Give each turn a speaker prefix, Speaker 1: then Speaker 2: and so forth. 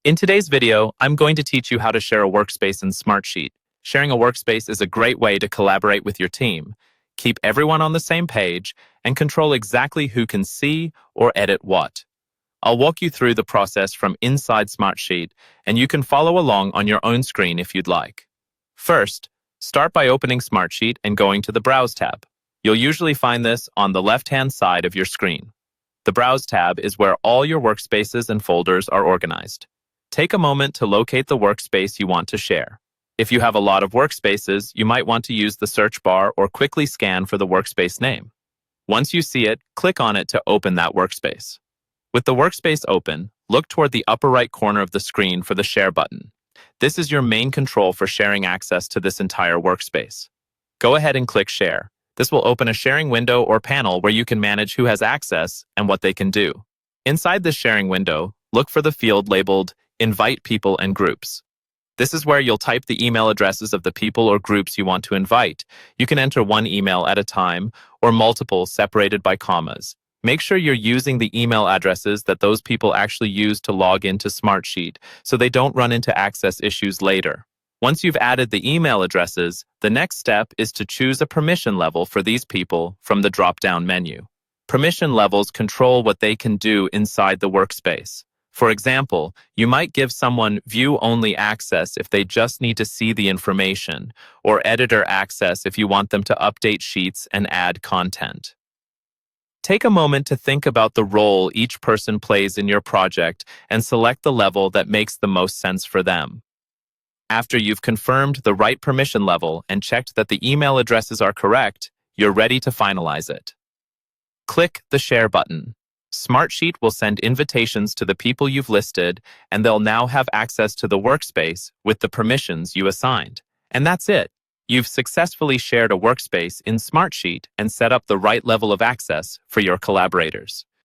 Speaker 1: In today's video, I'm going to teach you how to share a workspace in Smartsheet. Sharing a workspace is a great way to collaborate with your team, keep everyone on the same page, and control exactly who can see or edit what. I'll walk you through the process from inside Smartsheet, and you can follow along on your own screen if you'd like. First, start by opening Smartsheet and going to the Browse tab. You'll usually find this on the left-hand side of your screen. The Browse tab is where all your workspaces and folders are organized. Take a moment to locate the workspace you want to share. If you have a lot of workspaces, you might want to use the search bar or quickly scan for the workspace name. Once you see it, click on it to open that workspace. With the workspace open, look toward the upper right corner of the screen for the Share button. This is your main control for sharing access to this entire workspace. Go ahead and click Share. This will open a sharing window or panel where you can manage who has access and what they can do. Inside this sharing window, look for the field labeled Invite People and Groups. This is where you'll type the email addresses of the people or groups you want to invite. You can enter one email at a time or multiple separated by commas. Make sure you're using the email addresses that those people actually use to log into Smartsheet so they don't run into access issues later. Once you've added the email addresses, the next step is to choose a permission level for these people from the drop-down menu. Permission levels control what they can do inside the workspace. For example, you might give someone view-only access if they just need to see the information, or editor access if you want them to update sheets and add content. Take a moment to think about the role each person plays in your project and select the level that makes the most sense for them. After you've confirmed the right permission level and checked that the email addresses are correct, you're ready to finalize it. Click the Share button. Smartsheet will send invitations to the people you've listed, and they'll now have access to the workspace with the permissions you assigned. And that's it. You've successfully shared a workspace in Smartsheet and set up the right level of access for your collaborators.